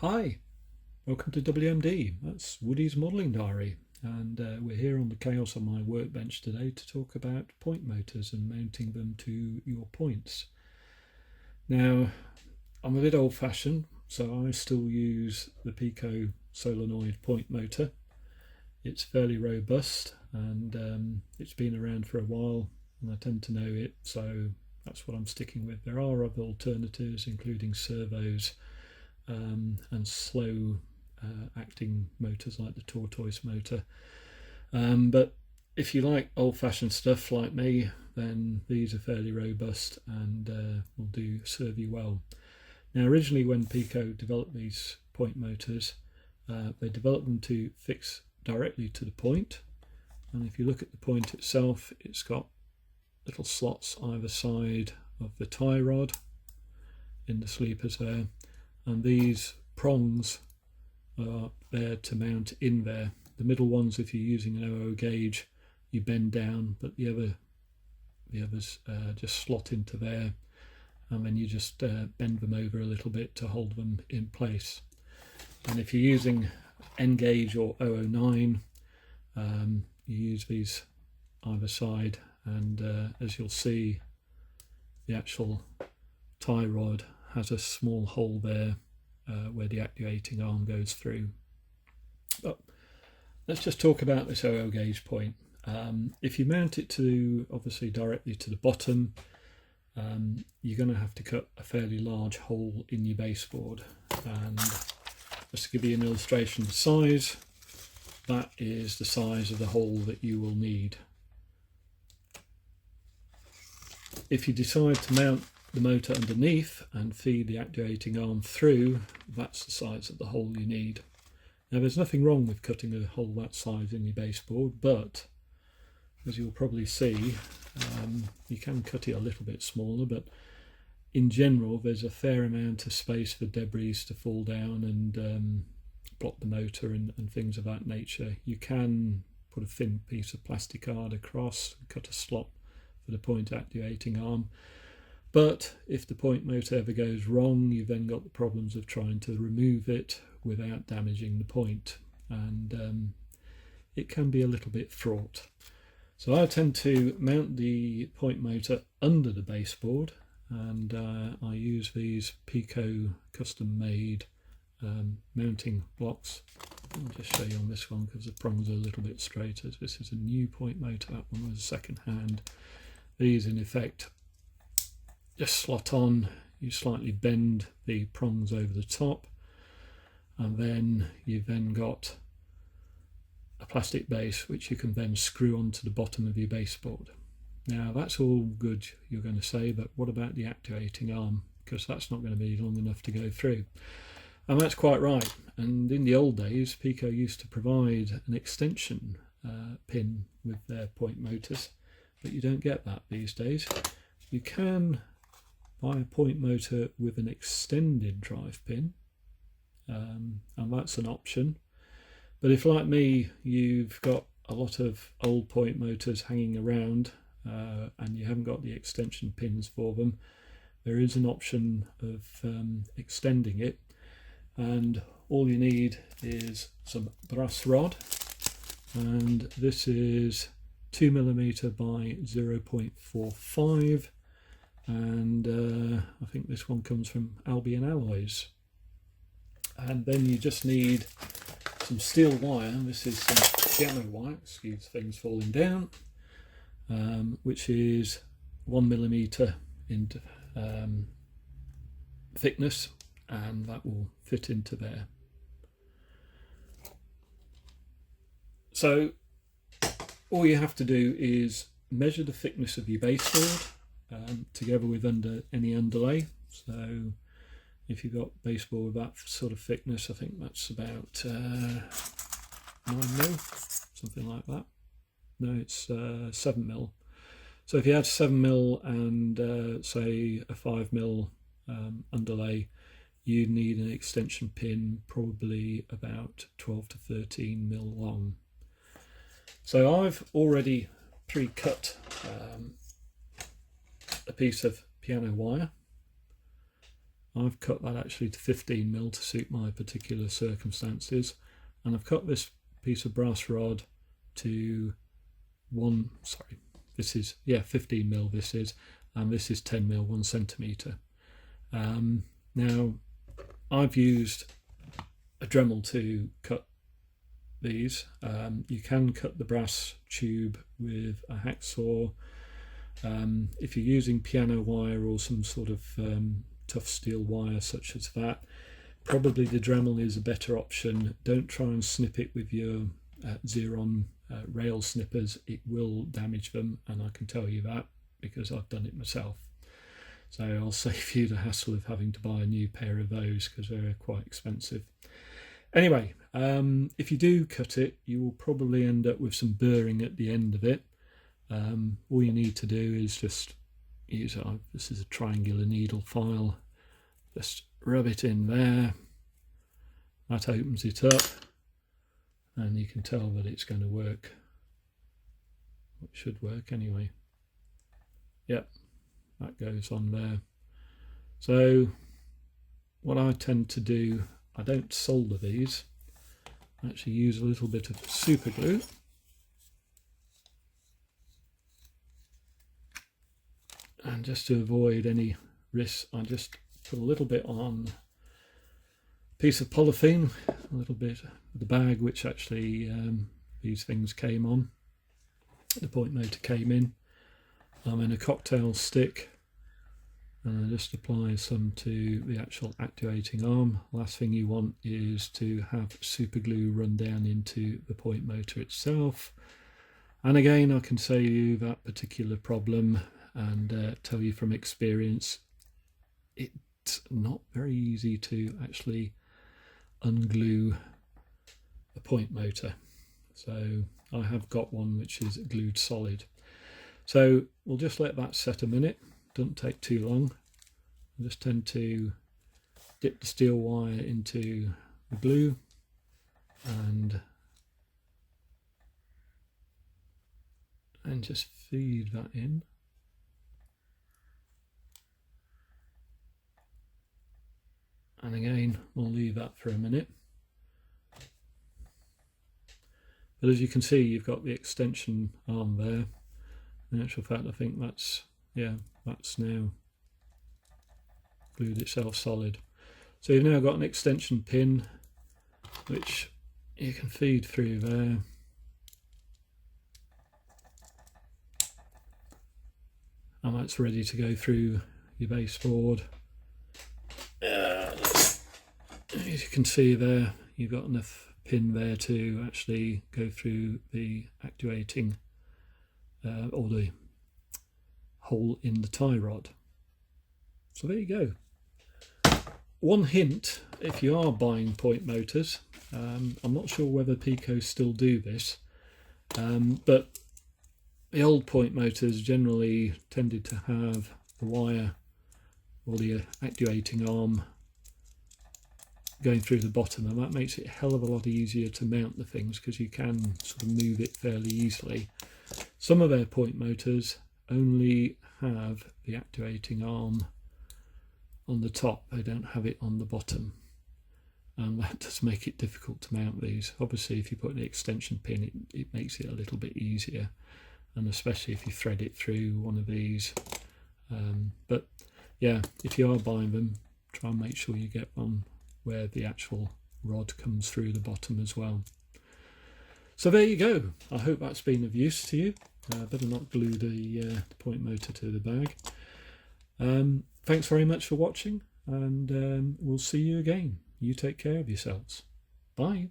Hi, welcome to WMD. That's Woody's Modelling Diary, and we're here on the chaos on my workbench today to talk about point motors and mounting them to your points. Now, I'm a bit old-fashioned, so I still use the Peco solenoid point motor. It's fairly robust, and it's been around for a while, and I tend to know it, so that's what I'm sticking with. There are other alternatives, including servos, and slow acting motors like the tortoise motor, but if you like old-fashioned stuff like me, then these are fairly robust and will serve you well. Now, originally when Peco developed these point motors, they developed them to fix directly to the point, and if you look at the point itself, it's got little slots either side of the tie rod in the sleepers there, and these prongs are there to mount in there. The middle ones, if you're using an 00 gauge, you bend down, but the others just slot into there, and then you just bend them over a little bit to hold them in place. And if you're using N gauge or 009, you use these either side, and as you'll see, the actual tie rod has a small hole there where the actuating arm goes through. But let's just talk about this 00 gauge point. If you mount it to, obviously, directly to the bottom, you're going to have to cut a fairly large hole in your baseboard. And just to give you an illustration of the size, that is the size of the hole that you will need. If you decide to mount the motor underneath and feed the actuating arm through, that's the size of the hole you need. Now, there's nothing wrong with cutting a hole that size in your baseboard, but as you'll probably see, you can cut it a little bit smaller, but in general there's a fair amount of space for debris to fall down and block the motor and things of that nature. You can put a thin piece of plastic card across, cut a slot for the point actuating arm, but if the point motor ever goes wrong, you've then got the problems of trying to remove it without damaging the point, and it can be a little bit fraught. So I tend to mount the point motor under the baseboard, and I use these Peco custom made mounting blocks. I'll just show you on this one because the prongs are a little bit straighter. This is a new point motor, that one was second hand. These in effect just slot on, you slightly bend the prongs over the top, and then you've then got a plastic base which you can then screw onto the bottom of your baseboard. Now, that's all good, you're going to say, but what about the actuating arm? Because that's not going to be long enough to go through. And that's quite right. And in the old days, Peco used to provide an extension pin with their point motors, but you don't get that these days. You can buy a point motor with an extended drive pin, and that's an option. But if, like me, you've got a lot of old point motors hanging around and you haven't got the extension pins for them, there is an option of extending it, and all you need is some brass rod, and this is 2mm by 0.45, and I think this one comes from Albion Alloys. And then you just need some steel wire. This is some piano wire, excuse things falling down, which is 1mm in thickness, and that will fit into there. So all you have to do is measure the thickness of your baseboard together with any underlay. So if you've got baseboard with that sort of thickness, I think that's about 9mm, something like that. No, it's 7mm. So if you had 7mm and say a 5mm underlay, you'd need an extension pin probably about 12 to 13mm long. So I've already pre-cut a piece of piano wire. I've cut that actually to 15mm to suit my particular circumstances, and I've cut this piece of brass rod to 15mm this is, and this is 10mm, 1 centimetre. Now I've used a Dremel to cut these. You can cut the brass tube with a hacksaw. If you're using piano wire or some sort of tough steel wire such as that, probably the Dremel is a better option. Don't try and snip it with your Xeron rail snippers. It will damage them, and I can tell you that because I've done it myself. So I'll save you the hassle of having to buy a new pair of those because they're quite expensive. Anyway, if you do cut it, you will probably end up with some burring at the end of it. All you need to do is just use this is a triangular needle file, just rub it in there. That opens it up, and you can tell that it's going to work. It should work anyway. Yep, that goes on there. So what I tend to do, I don't solder these. I actually use a little bit of super glue. And just to avoid any risks, I just put a little bit on a piece of polythene, a little bit of the bag which actually these things came on. The point motor came in. I'm in a cocktail stick, and I just apply some to the actual actuating arm. Last thing you want is to have super glue run down into the point motor itself. And again, I can save you that particular problem and tell you from experience, it's not very easy to actually unglue a point motor. So I have got one which is glued solid. So we'll just let that set a minute. Doesn't take too long. I just tend to dip the steel wire into the glue and just feed that in. And again, we'll leave that for a minute. But as you can see, you've got the extension arm there. In actual fact, I think that's now glued itself solid. So you've now got an extension pin which you can feed through there. And that's ready to go through your baseboard. As you can see there, you've got enough pin there to actually go through the actuating or the hole in the tie rod. So there you go. One hint, if you are buying point motors, I'm not sure whether Peco still do this, but the old point motors generally tended to have the wire or the actuating arm going through the bottom, and that makes it a hell of a lot easier to mount the things because you can sort of move it fairly easily. Some of their point motors only have the actuating arm on the top, they don't have it on the bottom, and that does make it difficult to mount these. Obviously if you put an extension pin, it makes it a little bit easier, and especially if you thread it through one of these. But yeah, if you are buying them, try and make sure you get one where the actual rod comes through the bottom as well. So there you go. I hope that's been of use to you. Better not glue the point motor to the bag. Thanks very much for watching, and we'll see you again. You take care of yourselves. Bye.